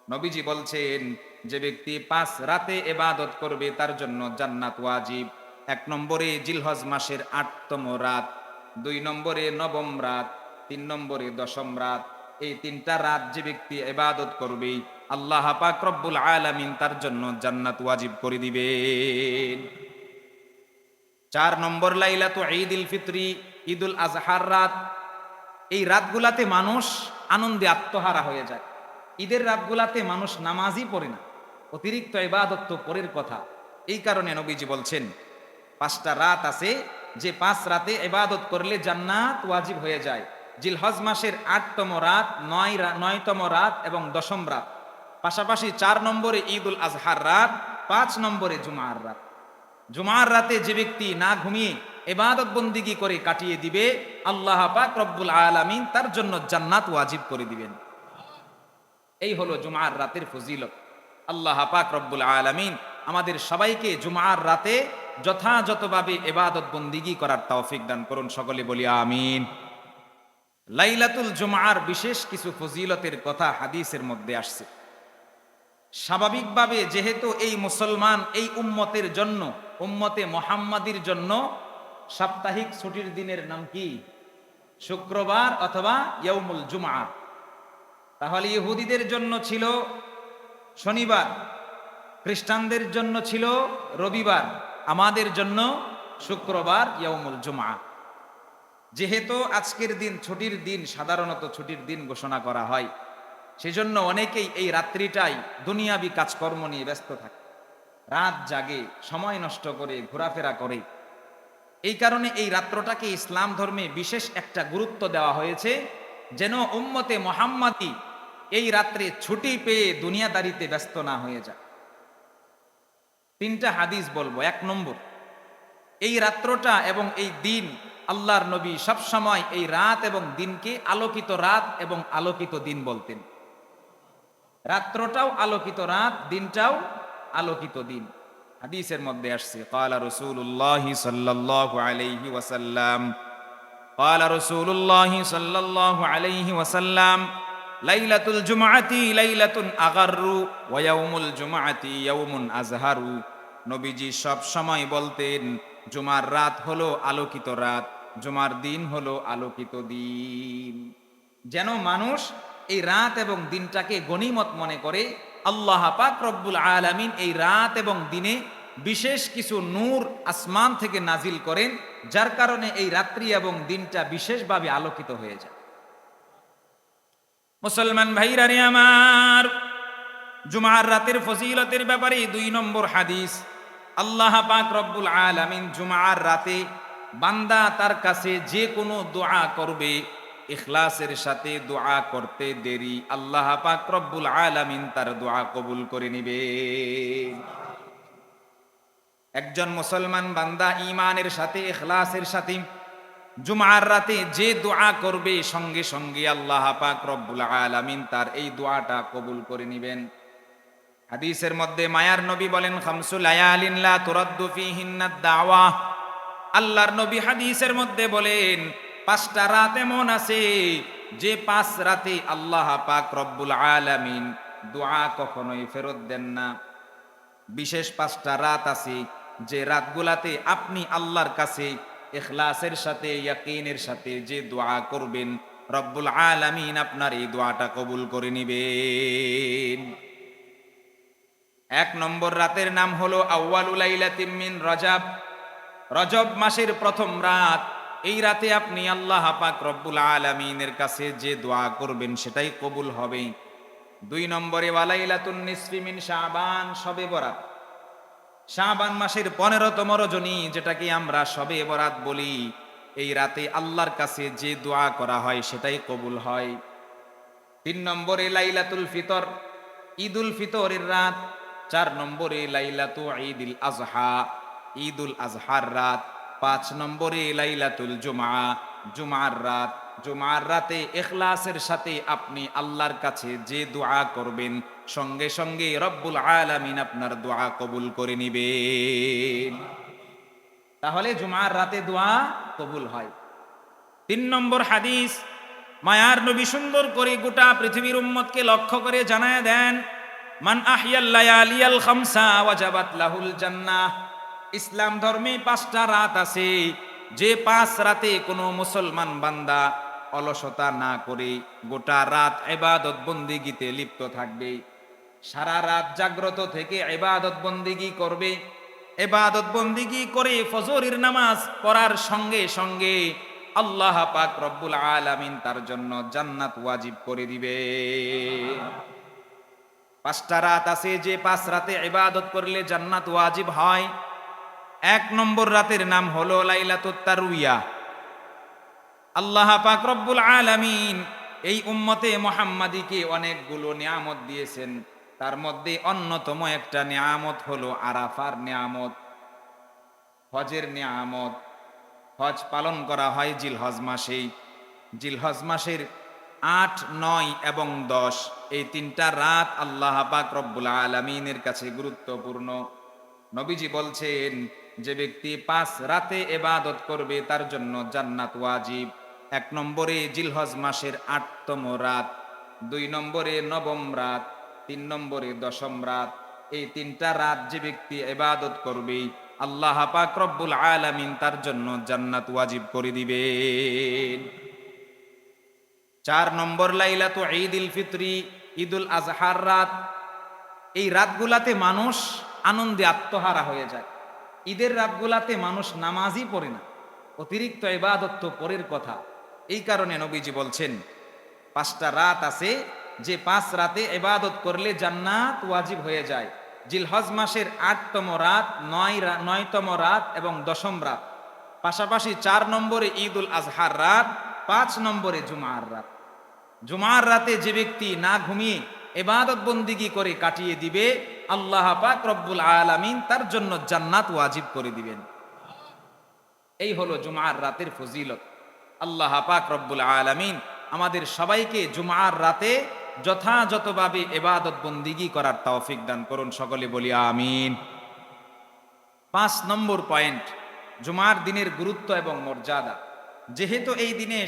নবীজি বলছেন, যে ব্যক্তি 5 রাতে ইবাদত করবে তার জন্য জান্নাত ওয়াজিব। 1 নম্বরে জিলহজ মাসের 8তম রাত, 2 নম্বরে 9ম রাত, 3 নম্বরে 10ম রাত। এই 3টা রাত যে ব্যক্তি ইবাদত করবে, আল্লাহ পাক রব্বুল আলামিন তার জন্য জান্নাত ওয়াজিব করে দিবেন। 4 নম্বর লাইলাতু ঈদুল ফিতরি, ঈদুল আজহার রাত। এই রাতগুলাতে মানুষ আনন্দে আত্মহারা হয়ে যায়। ঈদের রাতগুলাতে মানুষ নামাজই পড়ে না, অতিরিক্ত ইবাদত তো পরের কথা। এই কারণে নবীজি বলছেন 5টা রাত আছে, যে 5 রাতে ইবাদত করলে জান্নাত ওয়াজিব হয়ে যায়। জিলহজ মাসের 8তম রাত, 9তম রাত এবং 10ম রাত। পাশাপাশি 4 নম্বরে ঈদুল আজহার রাত, 5 নম্বরে জুমার রাত। জুমার রাতে যে ব্যক্তি না ঘুমিয়ে ইবাদত বন্দিগি করে কাটিয়ে দিবে, আল্লাহ পাক রব্বুল আলামিন তার জন্য জান্নাত ওয়াজিব করে দিবেন। এই হলো জুমার রাতের ফজিলত। আল্লাহ পাক রব্বুল আলামিন আমাদের সবাইকে জুমার রাতে যথাযথভাবে ইবাদত বন্দিগি করার তৌফিক দান করুন, সকলে বলি আমিন। লাইলাতুল জুমার বিশেষ কিছু ফজিলতের কথা হাদিসের মধ্যে আসছে। স্বাভাবিকভাবে যেহেতু এই মুসলমান, এই উম্মতের জন্য, উম্মতে মুহাম্মাদির জন্য সাপ্তাহিক ছুটির দিনের নাম কি? শুক্রবার অথবা ইয়াউমুল জুমআ। তাহলে ইহুদিদের জন্য ছিল শনিবার, খ্রিস্টানদের জন্য ছিল রবিবার, আমাদের জন্য শুক্রবার ইয়াউমুল জুমআ। যেহেতু আজকের দিন ছুটির দিন, সাধারণত ছুটির দিন ঘোষণা করা হয়, সেজন্য অনেকেই এই রাত্রিটাই দুনিয়াবি কাজকর্ম নিয়ে ব্যস্ত থাকে, রাত জাগে, সময় নষ্ট করে, ঘোরাফেরা করে। এই কারণে এই রাত্রটাকে ইসলাম ধর্মে বিশেষ একটা গুরুত্ব দেওয়া হয়েছে, যেন উম্মতে মুহাম্মাদি এই রাত্রে ছুটি পেয়ে দুনিয়াদারিতে ব্যস্ত না হয়ে যায়। 3টা হাদিস বলবো। 1 নম্বর, এই রাত্রটা এবং এই দিন, আল্লাহর নবী সবসময় এই রাত এবং দিনকে আলোকিত রাত এবং আলোকিত দিন বলতেন। রাত্রটাও আলোকিত রাত, দিনটাও আলোকিত দিন। হাদিসের মধ্যে আসছে, ক্বালা রাসূলুল্লাহি সাল্লাল্লাহু আলাইহি ওয়াসাল্লাম, ক্বালা রাসূলুল্লাহি সাল্লাল্লাহু আলাইহি ওয়াসাল্লাম, লাইলাতুল জুমআতি লাইলাতুন আগাররু ওয়া ইয়াউমুল জুমআতি ইয়াউমুন আজহারু। নবীজি সব সময় বলতেন, জুমার রাত হলো আলোকিত রাত, জুমার দিন হলো আলোকিত দিন। যেন মানুষ এই রাত এবং দিনটাকে গনিমত মনে করে। আল্লাহ পাক রব্বুল আলামিন এই রাত এবং দিনে বিশেষ কিছু নূর আসমান থেকে নাজিল করেন, যার কারণে এই রাত্রি এবং দিনটা বিশেষভাবে আলোকিত হয়ে যায়। মুসলমান ভাইরা রে আমার, জুমার রাতের ফজিলতের ব্যাপারে 2 নম্বর হাদিস। আল্লাহ পাক রব্বুল আলামিন জুমার রাতে বান্দা তার কাছে যে কোনো দোয়া করবে, ইখলাসের সাথে দোয়া করতে দেরি, আল্লাহ পাক রব্বুল আলামিন তার দোয়া কবুল করে নিবেন। একজন মুসলমান বান্দা ঈমানের সাথে, ইখলাসের সাথে জুমার রাতে যে দোয়া করবে, সঙ্গে সঙ্গে আল্লাহ পাক রব্বুল আলামিন তার এই দোয়াটা কবুল করে নিবেন। হাদিসের মধ্যে মায়ার নবী বলেন, খামসু লায়ালিন লা তুরাদ্দু ফীহিন্নাদ দাওয়া। আল্লাহর নবী হাদিসের মধ্যে বলেন, 5টা রাত এমন আছে যে 5 রাতে আল্লাহ পাক রব্বুল আলামিন দোয়া কখনোই ফেরত দেন না। বিশেষ 5টা রাত আছে যে রাতগুলাতে আপনি আল্লাহর কাছে ইখলাসের সাথে, ইয়াকিনের সাথে যে দোয়া করবেন, রব্বুল আলামিন আপনার এই দোয়াটা কবুল করে নিবেন। 1 নম্বর রাতের নাম হলো আউয়ালু লাইলাতিন মিন রজব। রজব মাসের প্রথম রাত। এই রাতে আপনি আল্লাহ পাক রব্বুল আলামিনের কাছে যে দোয়া করবেন সেটাই কবুল হবে। 2 নম্বরে ওয়ালাইলাতুন নিসফি মিন শাবান, শবে বরাত। শাবান মাসের 15তম রজনী, যেটাকে আমরা শবে বরাত বলি, এই রাতে আল্লাহর কাছে যে দোয়া করা হয় সেটাই কবুল হয়। 3 নম্বরে লাইলাতুল ফিতর, ঈদুল ফিতরের রাত। 4 নম্বরে লাইলাতু ঈদুল আজহা, ঈদুল আজহার রাত। 5 নম্বরে লাইলাতুল জুমআ, জুমার রাত। জুমার রাতে ইখলাসের সাথে আপনি আল্লাহর কাছে যে দোয়া করবেন, সঙ্গে সঙ্গে রব্বুল আলামিন আপনার দোয়া কবুল করে নিবেন। তাহলে জুমার রাতে দোয়া কবুল হয়। 3 নম্বর হাদিস, মায়ার নবী সুন্দর করে গোটা পৃথিবীর উম্মতকে লক্ষ্য করে জানায় দেন, মান আহিয়াল লায়ালিয়াল খামসা ওয়াজাবাত লাহুল জান্নাহ। ইসলাম ধর্মে 5টা রাত আছে, যে 5 রাতে কোনো মুসলমান বান্দা অলসতা না করে গোটা রাত ইবাদত বন্দেগীতে লিপ্ত থাকবে, সারা রাত জাগ্রত থেকে ইবাদত বন্দেগী করবে, ইবাদত বন্দেগী করে ফজরের নামাজ পড়ার সঙ্গে সঙ্গে আল্লাহ পাক রব্বুল আলামিন তার জন্য জান্নাত ওয়াজিব করে দিবে। 5টা রাত আছে, যে 5 রাতে ইবাদত করলে জান্নাত ওয়াজিব হয়। 1 নম্বর রাতের নাম হলো লাইলাতুত তারউইয়া। আল্লাহ পাক রব্বুল আলামিন এই উম্মতে মুহাম্মাদীকে অনেকগুলো নিয়ামত দিয়েছেন, তার মধ্যে অন্যতম একটা নিয়ামত হলো আরাফার নিয়ামত, হজের নিয়ামত। হজ পালন করা হয় জিলহজ মাসেই। জিলহজ মাসের 8, 9 এবং 10 এই 3টা রাত আল্লাহ পাক রব্বুল আলামিনের কাছে গুরুত্বপূর্ণ। নবীজি বলছেন, যে ব্যক্তি 5 রাতে ইবাদত করবে তার জন্য জান্নাত ওয়াজিব। 1 নম্বরে জিলহজ মাসের 8তম রাত, 2 নম্বরে 9ম রাত, 3 নম্বরে 10ম রাত। এই 3টা রাত যে ব্যক্তি ইবাদত করবে আল্লাহ পাক রব্বুল আলামিন তার জন্য জান্নাত ওয়াজিব করে দিবেন। 4 নম্বর লাইলাতু ঈদুল ফিতরি, ঈদুল আজহার রাত। এই রাতগুলাতে মানুষ আনন্দে আত্মহারা হয়ে যায়। ঈদের রাতগুলাতে মানুষ নামাজই পড়ে না, অতিরিক্ত ইবাদত তো পরের কথা। এই কারণে নবীজি বলছেন 5টা রাত আছে, যে 5 রাতে ইবাদত করলে জান্নাত ওয়াজিব হয়ে যায়। জিলহজ মাসের 8তম রাত, 9তম রাত এবং 10ম রাত। পাশাপাশি 4 নম্বরে ঈদুল আজহার রাত, 5 নম্বরে জুমার রাত। জুমার রাতে যে ব্যক্তি না ঘুমিয়ে ইবাদত বন্দিগি করে কাটিয়ে দিবে, আল্লাহ পাক রব্বুল আলামিন তার জন্য জান্নাত ওয়াজিব করে দিবেন। এই হলো জুমার রাতের ফজিলত। আল্লাহ পাক রব্বুল আলামিন আমাদের সবাইকে জুমার রাতে যথাযথভাবে ইবাদত বন্দিগি করার তৌফিক দান করুন, সকলে বলি আমিন। 5 নম্বর পয়েন্ট, জুমার দিনের গুরুত্ব এবং মর্যাদা। যেহেতু এই দিনে